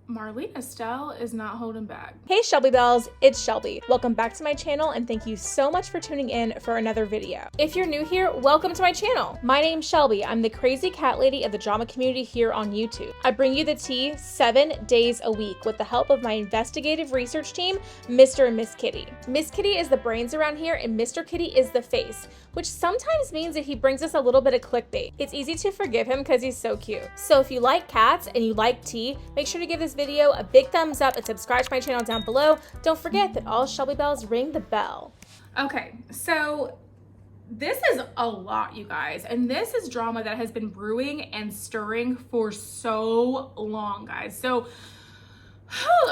Marlena Stell is not holding back. Hey Shelby Bells, it's Shelby. Welcome back to my channel and thank you so much for tuning in for another video. If you're new here, welcome to my channel. My name's Shelby. I'm the crazy cat lady of the drama community here on YouTube. I bring you the tea 7 days a week with the help of my investigative research team, Mr. and Miss Kitty. Miss Kitty is the brains around here and Mr. Kitty is the face, which sometimes means that he brings us a little bit of clickbait. It's easy to forgive him because he's so cute. So if you like cats and you like tea, make sure to give this video a big thumbs up and subscribe to my channel down below. Don't forget that all Shelby Bells ring the bell. Okay, so this is a lot, you guys, and this is drama that has been brewing and stirring for so long, guys.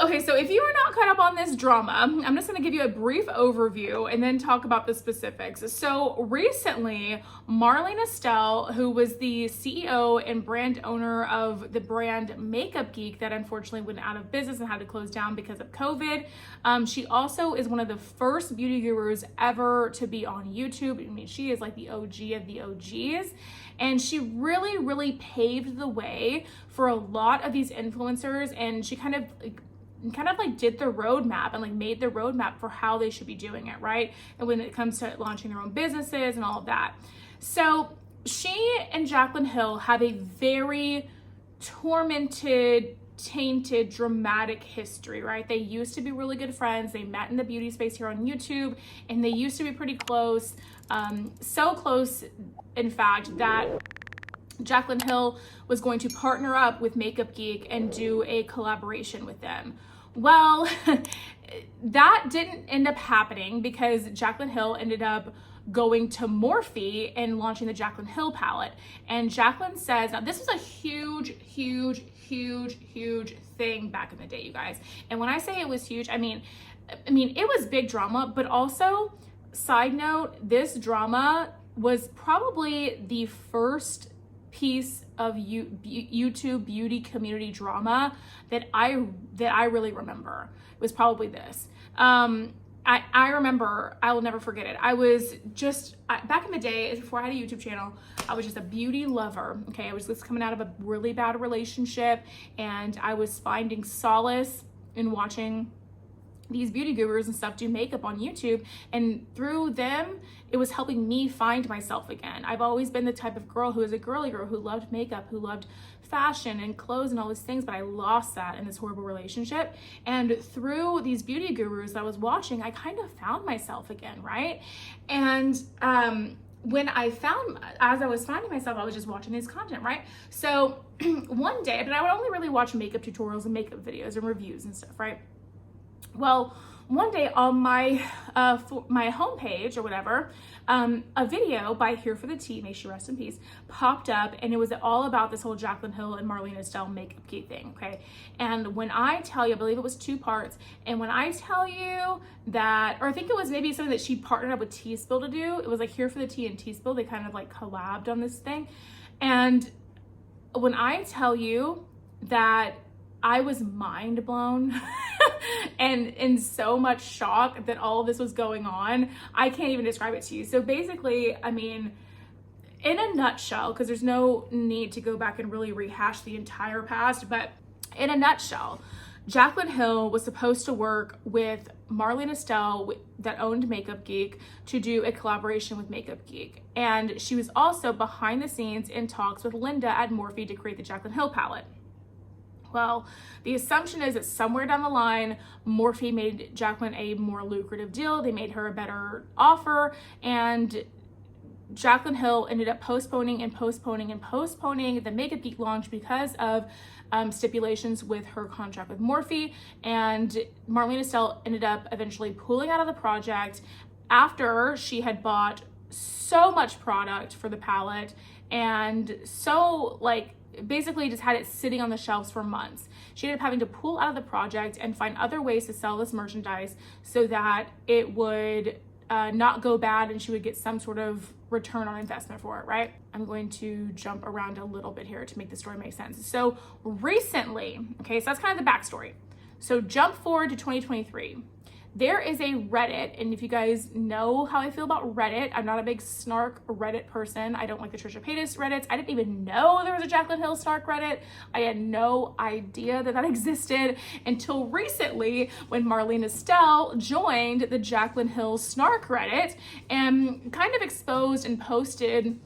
Okay, so if you are not caught up on this drama, I'm just going to give you a brief overview and then talk about the specifics. So recently, Marlena Stell, who was the CEO and brand owner of the brand MacBook Geek that unfortunately went out of business and had to close down because of COVID, she also is one of the first beauty gurus ever to be on YouTube. I mean, she is like the OG of the OGs. And she really paved the way for a lot of these influencers, and she kind of did the roadmap and like made the roadmap for how they should be doing it, right? And when it comes to launching their own businesses and all of that. So she and Jaclyn Hill have a very tormented, tainted, dramatic history, right? They used to be really good friends. They met in the beauty space here on YouTube, and they used to be pretty close. So close, in fact, that Jaclyn Hill was going to partner up with MacBook Geek and do a collaboration with them. Well, that didn't end up happening because Jaclyn Hill ended up going to Morphe and launching the Jaclyn Hill palette. And Jaclyn says, now this was a huge thing back in the day, you guys. And when I say it was huge, I mean it was big drama, but also, side note, this drama was probably the first piece of YouTube beauty community drama that I really remember. It was probably this. I remember, I will never forget it. I was just, back in the day, before I had a YouTube channel, I was just a beauty lover, okay? I was just coming out of a really bad relationship, and I was finding solace in watching these beauty gurus and stuff do makeup on YouTube, and through them, it was helping me find myself again. I've always been the type of girl who is a girly girl who loved makeup, who loved fashion and clothes and all these things, but I lost that in this horrible relationship. And through these beauty gurus that I was watching, I kind of found myself again, right? And as I was finding myself, I was just watching this content, right? So one day, but I would only really watch makeup tutorials and makeup videos and reviews and stuff, right? Well, one day on my my homepage or whatever, a video by Here for the Tea, may she rest in peace, popped up, and it was all about this whole Jaclyn Hill and Marlena Stell MacBook Geek thing, okay? And when I tell you, I believe it was 2 parts, and when I tell you that, or I think it was maybe something that she partnered up with Tea Spill to do, it was like Here for the Tea and Tea Spill, they kind of like collabed on this thing. And when I tell you that I was mind blown and in so much shock that all of this was going on, I can't even describe it to you. So basically, I mean, in a nutshell, because there's no need to go back and really rehash the entire past, but in a nutshell, Jaclyn Hill was supposed to work with Marlena Stell that owned MacBook Geek to do a collaboration with MacBook Geek. And she was also behind the scenes in talks with Linda at Morphe to create the Jaclyn Hill palette. Well, the assumption is that somewhere down the line, Morphe made Jaclyn a more lucrative deal. They made her a better offer, and Jaclyn Hill ended up postponing the MacBook Geek launch because of stipulations with her contract with Morphe, and Marlena Stell ended up eventually pulling out of the project after she had bought so much product for the palette and so basically just had it sitting on the shelves for months. She ended up having to pull out of the project and find other ways to sell this merchandise so that it would not go bad and she would get some sort of return on investment for it, right? I'm going to jump around a little bit here to make the story make sense. So recently, okay, so that's kind of the backstory. So jump forward to 2023. there is a Reddit, and if you guys know how I feel about Reddit, I'm not a big snark Reddit person. I don't like the Trisha Paytas Reddits. I didn't even know there was a Jaclyn Hill snark Reddit. I had no idea that that existed until recently when Marlena Stell joined the Jaclyn Hill snark Reddit and kind of exposed and posted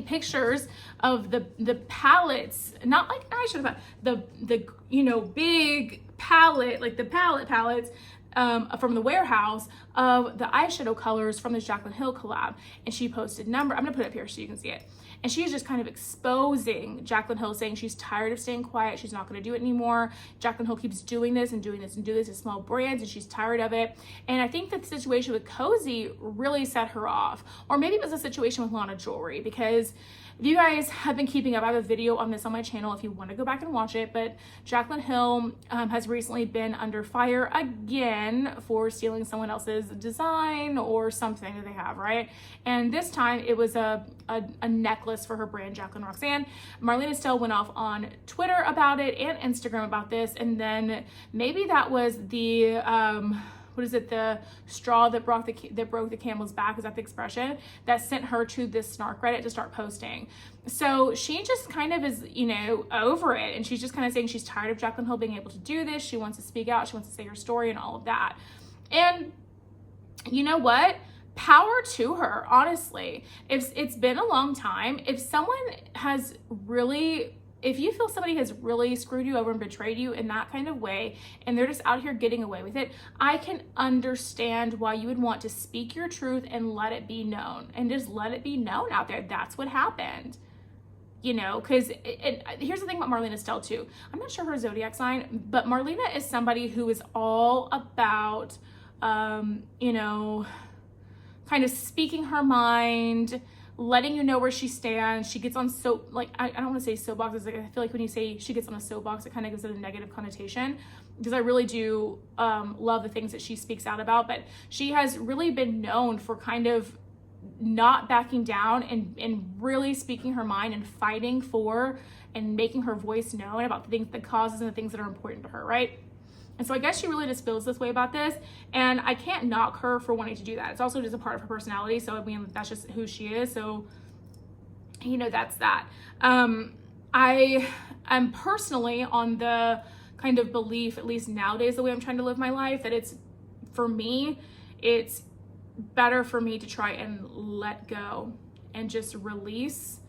pictures of the palettes, not like eyeshadow, the you know, big palette, like the palettes from the warehouse of the eyeshadow colors from the Jaclyn Hill collab. And she posted I'm gonna put it up here so you can see it. And she's just kind of exposing Jaclyn Hill, saying she's tired of staying quiet. She's not going to do it anymore. Jaclyn Hill keeps doing this and doing this and doing this to small brands, and she's tired of it. And I think that the situation with koze really set her off. Or maybe it was a situation with Lana Jewelry, because if you guys have been keeping up, I have a video on this on my channel if you want to go back and watch it. But Jaclyn Hill has recently been under fire again for stealing someone else's design or something that they have, right? And this time it was a necklace for her brand, Jaclyn Roxanne. Marlena Stell went off on Twitter about it and Instagram about this, and then maybe that was the what is it, the straw that broke the camel's back, is that the expression, that sent her to this snark Reddit to start posting. So she just kind of is, you know, over it, and she's just kind of saying she's tired of Jaclyn Hill being able to do this. She wants to speak out, she wants to say her story and all of that. And you know what? Power to her, honestly. It's been a long time. If someone has really, if you feel somebody has really screwed you over and betrayed you in that kind of way, and they're just out here getting away with it, I can understand why you would want to speak your truth and let it be known, and just let it be known out there. That's what happened. You know, because here's the thing about Marlena Stell too. I'm not sure her zodiac sign, but Marlena is somebody who is all about, you know, kind of speaking her mind, letting you know where she stands. She gets on I don't want to say soapboxes. Like, I feel like when you say she gets on a soapbox, it kind of gives it a negative connotation, because I really do love the things that she speaks out about. But she has really been known for kind of not backing down and really speaking her mind and fighting for and making her voice known about the things, the causes and the things that are important to her, right? And so I guess she really just feels this way about this, and I can't knock her for wanting to do that. It's also just a part of her personality, so I mean, that's just who she is, so, you know, that's that. I am personally on the kind of belief, at least nowadays, the way I'm trying to live my life, that it's, for me, it's better for me to try and let go and just release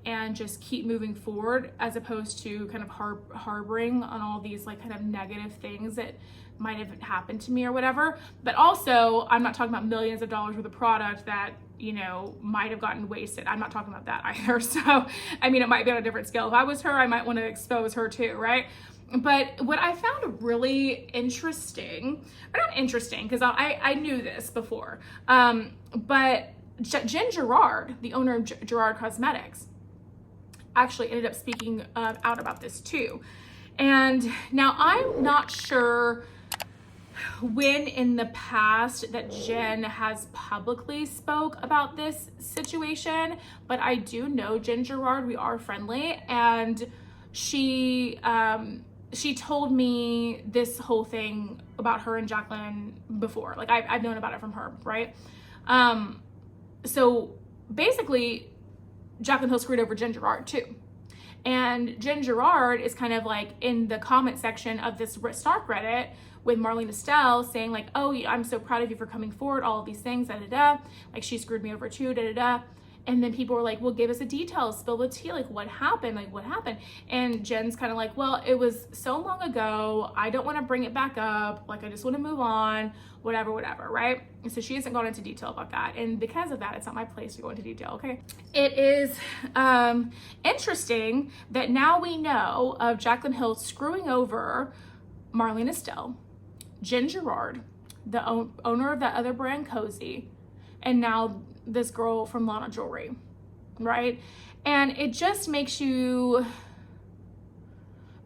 and just keep moving forward, as opposed to kind of harboring on all these like kind of negative things that might have happened to me or whatever. But also, I'm not talking about millions of dollars worth of product that, you know, might have gotten wasted. I'm not talking about that either. So, I mean, it might be on a different scale. If I was her, I might want to expose her too, right? But what I found really interesting, or not interesting, because I knew this before, but Jen Gerard, the owner of Gerard Cosmetics, actually ended up speaking out about this too. And now I'm not sure when in the past that Jen has publicly spoke about this situation, but I do know Jen Gerard, we are friendly, and she told me this whole thing about her and Jaclyn before. Like, I've known about it from her, right? So basically, Jaclyn Hill screwed over Jen Gerard too. And Jen Gerard is kind of like in the comment section of this snark Reddit with Marlena Stell saying like, oh, I'm so proud of you for coming forward, all of these things, da-da-da. Like, she screwed me over too, da-da-da. And then people were like, well, give us the details, spill the tea, like what happened, like what happened? And Jen's kind of like, well, it was so long ago, I don't want to bring it back up, like I just want to move on, whatever, right? And so she hasn't gone into detail about that, and because of that, it's not my place to go into detail, okay? It is interesting that now we know of Jaclyn Hill screwing over Marlena Stell, Jen Gerard, the owner of that other brand, koze, and now this girl from Lana Jewelry, right? And it just makes you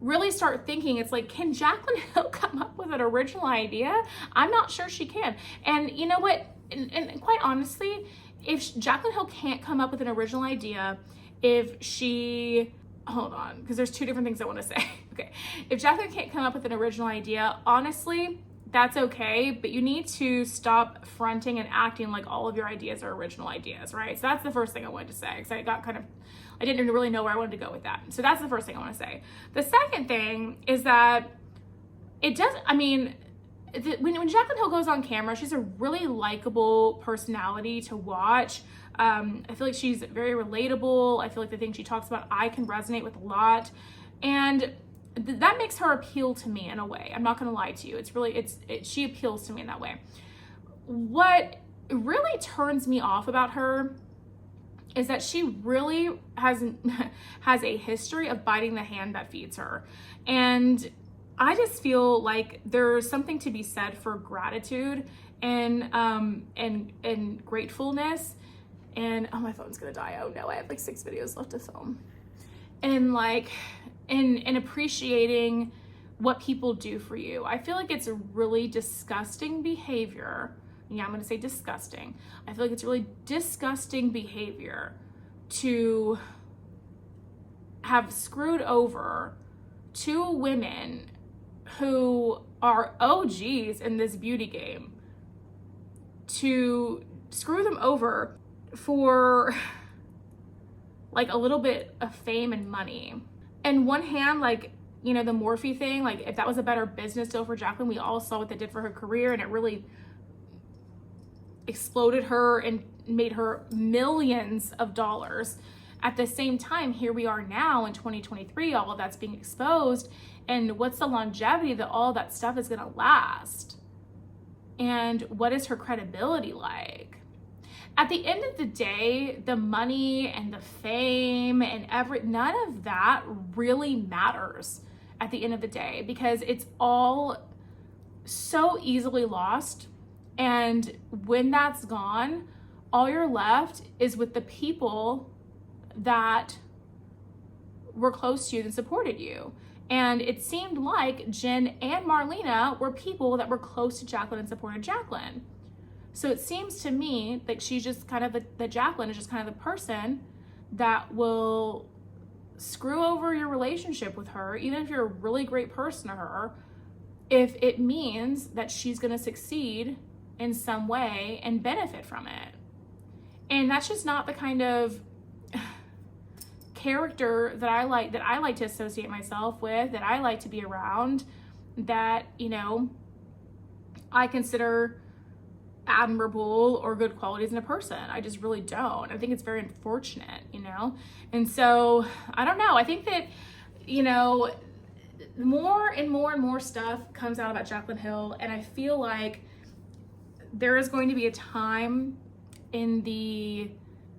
really start thinking, it's like, can Jaclyn Hill come up with an original idea? I'm not sure she can. And you know what, and quite honestly, if Jaclyn Hill can't come up with an original idea, if she, hold on, because there's two different things I want to say. Okay, if Jaclyn can't come up with an original idea, honestly, that's okay, but you need to stop fronting and acting like all of your ideas are original ideas, right? So that's the first thing I wanted to say, because I didn't really know where I wanted to go with that. So that's the first thing I want to say. The second thing is that when Jaclyn Hill goes on camera, she's a really likable personality to watch. I feel like she's very relatable. I feel like the things she talks about, I can resonate with a lot. And that makes her appeal to me in a way. I'm not going to lie to you. She appeals to me in that way. What really turns me off about her is that she really has a history of biting the hand that feeds her. And I just feel like there's something to be said for gratitude and gratefulness. And oh, my phone's gonna die. Oh no, I have like 6 videos left to film. And like, and appreciating what people do for you. I feel like it's a really disgusting behavior. Yeah, I'm gonna say disgusting. I feel like it's really disgusting behavior to have screwed over 2 women who are OGs in this beauty game, to screw them over for like a little bit of fame and money. And one hand, like, you know, the morphe thing, like if that was a better business deal for Jaclyn, we all saw what they did for her career, and it really exploded her and made her millions of dollars. At the same time, here we are now in 2023, all of that's being exposed. And what's the longevity that all that stuff is gonna last? And what is her credibility like? At the end of the day, the money and the fame and none of that really matters at the end of the day, because it's all so easily lost. And when that's gone, all you're left is with the people that were close to you and supported you. And it seemed like Jen and Marlena were people that were close to Jaclyn and supported Jaclyn. So it seems to me that she's just kind of that Jaclyn is just kind of the person that will screw over your relationship with her, even if you're a really great person to her, if it means that she's going to succeed in some way and benefit from it. And that's just not the kind of character that I like to associate myself with, that I like to be around, that, you know, I consider admirable or good qualities in a person. I just really don't. I think it's very unfortunate, you know? And so, I don't know. I think that, you know, more and more stuff comes out about Jaclyn Hill, and I feel like there is going to be a time in the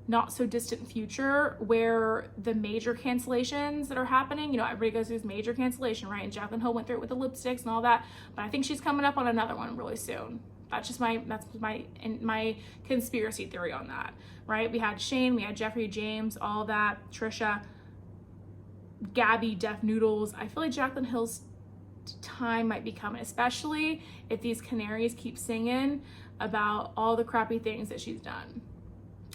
not so distant future where the major cancellations that are happening, you know, everybody goes through this major cancellation, right? And Jaclyn Hill went through it with the lipsticks and all that, but I think she's coming up on another one really soon. That's my conspiracy theory on that, right? We had Shane, we had Jeffrey James, all that, Trisha, Gabby, Deaf Noodles. I feel like Jaclyn Hill's time might be coming, especially if these canaries keep singing about all the crappy things that she's done.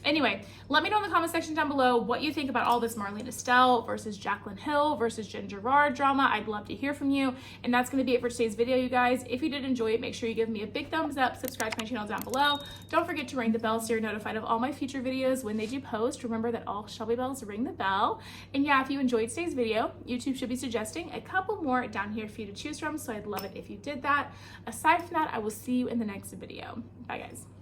Anyway, let me know in the comment section down below what you think about all this Marlena Stell versus Jaclyn Hill versus Jen Gerard drama. I'd love to hear from you. And that's going to be it for today's video, you guys. If you did enjoy it, make sure you give me a big thumbs up, subscribe to my channel down below. Don't forget to ring the bell so you're notified of all my future videos when they do post. Remember that all Shelby bells ring the bell. And yeah, if you enjoyed today's video, YouTube should be suggesting a couple more down here for you to choose from. So I'd love it if you did that. Aside from that, I will see you in the next video. Bye, guys.